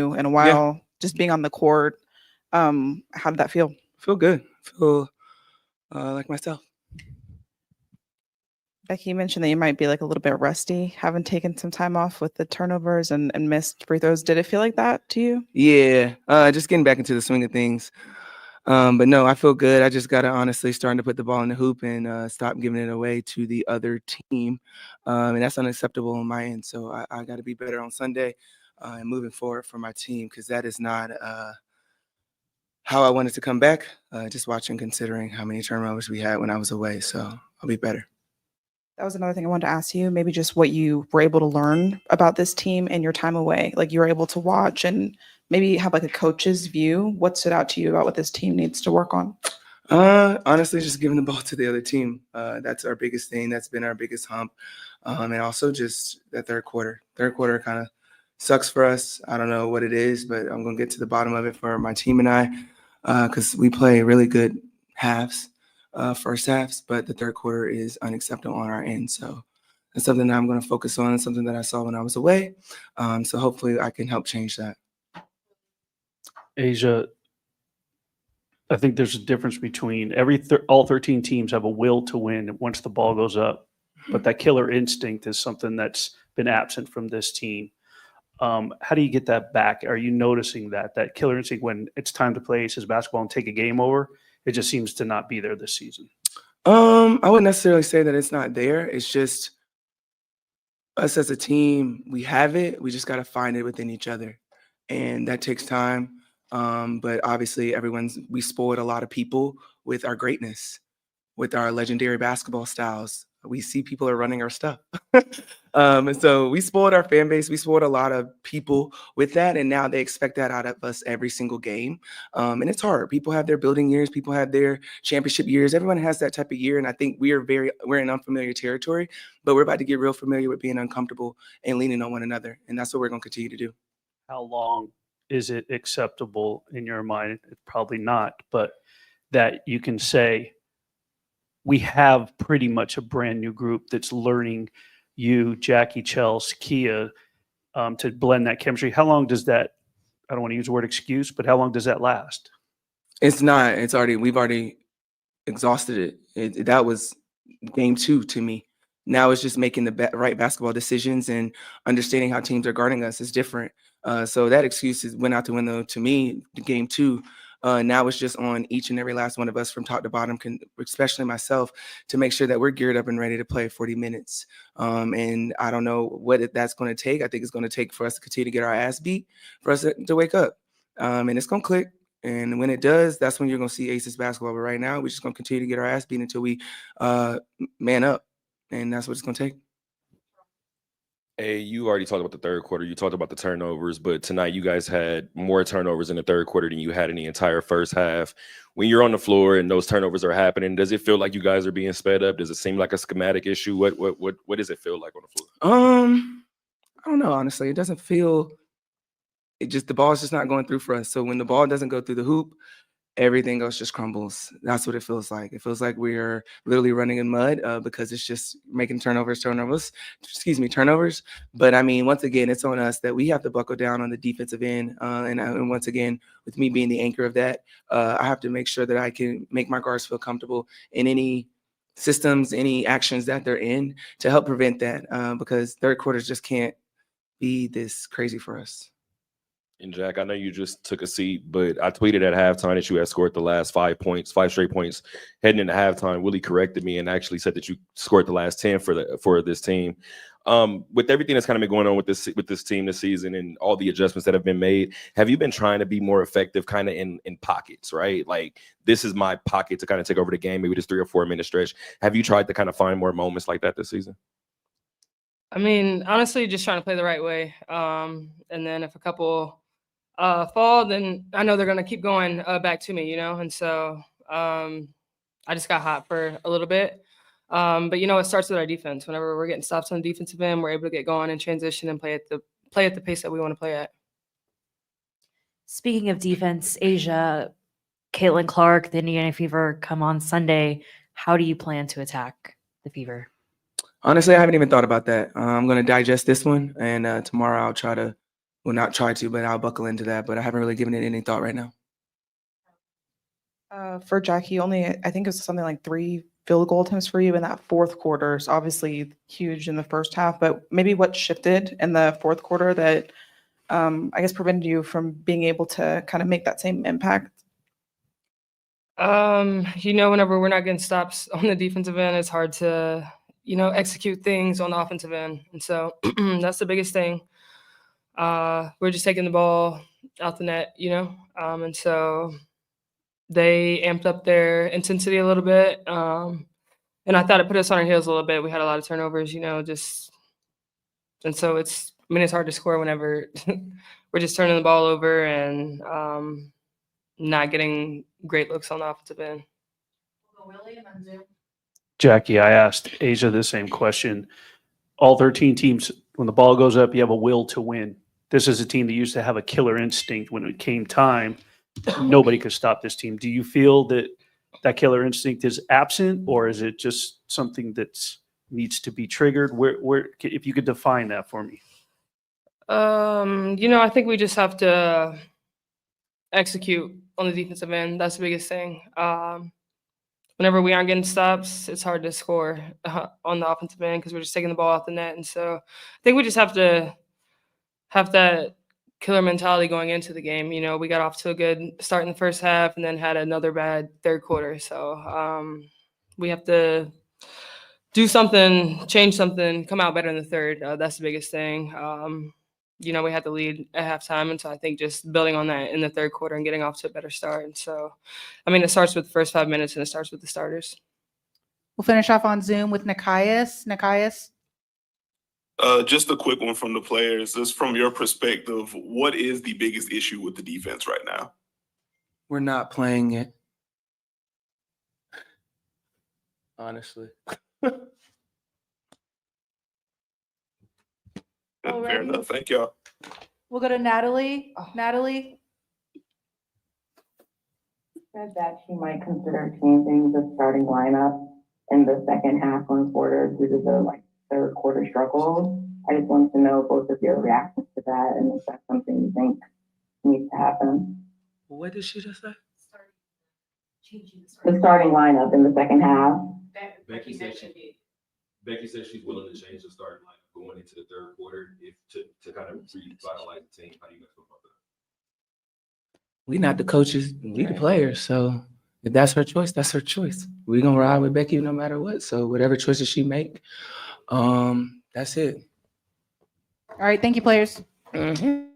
in a Yeah, while, just being on the court. How did that feel? feel good. Feel like myself. Becky, you mentioned that you might be like a little bit rusty, having taken some time off with the turnovers and missed free throws. Did it feel like that to you? Yeah, just getting back into the swing of things. But no, I feel good. I just got to honestly starting to put the ball in the hoop and stop giving it away to the other team. And that's unacceptable on my end. So I got to be better on Sunday and moving forward for my team because that is not how I wanted to come back. Just watching, considering how many turnovers we had when I was away. So I'll be better. That was another thing I wanted to ask you. Maybe just what you were able to learn about this team in your time away. Like you were able to watch and maybe have like a coach's view. What stood out to you about what this team needs to work on? Honestly, just giving the ball to the other team. That's our biggest thing. That's been our biggest hump. And also just that third quarter. Third quarter kind of sucks for us. I don't know what it is, but I'm going to get to the bottom of it for my team and I because we play really good halves, first halves, but the third quarter is unacceptable on our end. So that's something that I'm going to focus on, something that I saw when I was away. So hopefully I can help change that. Asia, I think there's a difference between all 13 teams have a will to win once the ball goes up, but that killer instinct is something that's been absent from this team. How do you get that back? Are you noticing that killer instinct when it's time to play Aces basketball and take a game over? It just seems to not be there this season. I wouldn't necessarily say that it's not there. It's just us as a team, we have it. We just got to find it within each other, and that takes time. But obviously, we spoiled a lot of people with our greatness, with our legendary basketball styles. We see people are running our stuff. And so we spoiled our fan base. We spoiled a lot of people with that. And now they expect that out of us every single game. And it's hard. People have their building years. People have their championship years. Everyone has that type of year. And I think we're in unfamiliar territory, but we're about to get real familiar with being uncomfortable and leaning on one another. And that's what we're going to continue to do. How long is it acceptable in your mind? It's probably not, but that you can say, we have pretty much a brand new group that's learning you, Jackie, Chelsea, Kia, to blend that chemistry. How long does that, I don't want to use the word excuse, but how long does that last? It's not. We've already exhausted it. That was game 2 to me. Now it's just making the right basketball decisions and understanding how teams are guarding us is different. So that excuse went out the window to me, game 2. Now it's just on each and every last one of us from top to bottom, especially myself, to make sure that we're geared up and ready to play 40 minutes. And I don't know what that's going to take. I think it's going to take for us to continue to get our ass beat, for us to wake up. And it's going to click. And when it does, that's when you're going to see Aces basketball. But right now, we're just going to continue to get our ass beat until we man up. And that's what it's going to take. Hey, you already talked about the third quarter. You talked about the turnovers, but tonight you guys had more turnovers in the third quarter than you had in the entire first half. When you're on the floor and those turnovers are happening, does it feel like you guys are being sped up? Does it seem like a schematic issue? What does it feel like on the floor? I don't know, honestly. It doesn't feel – the ball's just not going through for us. So when the ball doesn't go through the hoop, everything else just crumbles. That's what it feels like. It feels like we're literally running in mud because it's just making turnovers. But I mean, once again, it's on us that we have to buckle down on the defensive end. And once again, with me being the anchor of that, I have to make sure that I can make my guards feel comfortable in any systems, any actions that they're in to help prevent that because third quarters just can't be this crazy for us. And Jack, I know you just took a seat, but I tweeted at halftime that you had scored the last 5 straight points heading into halftime. Willie corrected me and actually said that you scored the last 10 for this team. With everything that's kind of been going on with this team this season and all the adjustments that have been made, have you been trying to be more effective kind of in pockets, right? Like, this is my pocket to kind of take over the game, maybe this 3 or 4 minute stretch. Have you tried to kind of find more moments like that this season? I mean, honestly, just trying to play the right way. And then if a couple fall, then I know they're going to keep going back to me, And so I just got hot for a little bit. But, it starts with our defense. Whenever we're getting stops on the defensive end, we're able to get going and transition and play at the pace that we want to play at. Speaking of defense, Asia, Caitlin Clark, the Indiana Fever come on Sunday. How do you plan to attack the Fever? Honestly, I haven't even thought about that. I'm going to digest this one, and tomorrow I'll try to Well, not try to, but I'll buckle into that. But I haven't really given it any thought right now. For Jackie, only I think it was something like 3 field goal attempts for you in that fourth quarter. It's obviously huge in the first half, but maybe what shifted in the fourth quarter that I guess prevented you from being able to kind of make that same impact? Whenever we're not getting stops on the defensive end, it's hard to, execute things on the offensive end. And so that's the biggest thing. We're just taking the ball out the net, and so they amped up their intensity a little bit. And I thought it put us on our heels a little bit. We had a lot of turnovers, and so it's hard to score whenever we're just turning the ball over and not getting great looks on the offensive end. Jackie, I asked Asia the same question. All 13 teams, when the ball goes up, you have a will to win. This is a team that used to have a killer instinct. When it came time, nobody could stop this team. Do you feel that that killer instinct is absent, or is it just something that needs to be triggered? Where, if you could define that for me. I think we just have to execute on the defensive end. That's the biggest thing. Whenever we aren't getting stops, it's hard to score on the offensive end because we're just taking the ball out the net. And so I think we just have to have that killer mentality going into the game. We got off to a good start in the first half and then had another bad third quarter. So we have to do something, change something, come out better in the third. That's the biggest thing. We had the lead at halftime, and so I think just building on that in the third quarter and getting off to a better start. And so, it starts with the first 5 minutes, and it starts with the starters. We'll finish off on Zoom with Nikias. Nikias? Just a quick one from the players. Just from your perspective, what is the biggest issue with the defense right now? We're not playing it. Honestly. Fair Alrighty. enough. Thank y'all. We'll go to Natalie. Natalie? Said that she might consider changing the starting lineup in the second half on quarter due to the third quarter struggle. I just wanted to know both of your reactions to that and if that's something you think needs to happen. What did she just say? The starting lineup in the second half. Becky said she's willing to change the starting lineup going into the third quarter to kind of revitalize the team. How do you guys feel about that? We not the coaches, we the players. So if that's her choice, that's her choice. We're gonna ride with Becky no matter what. So whatever choices she make, that's it. All right, thank you, players. Mhm.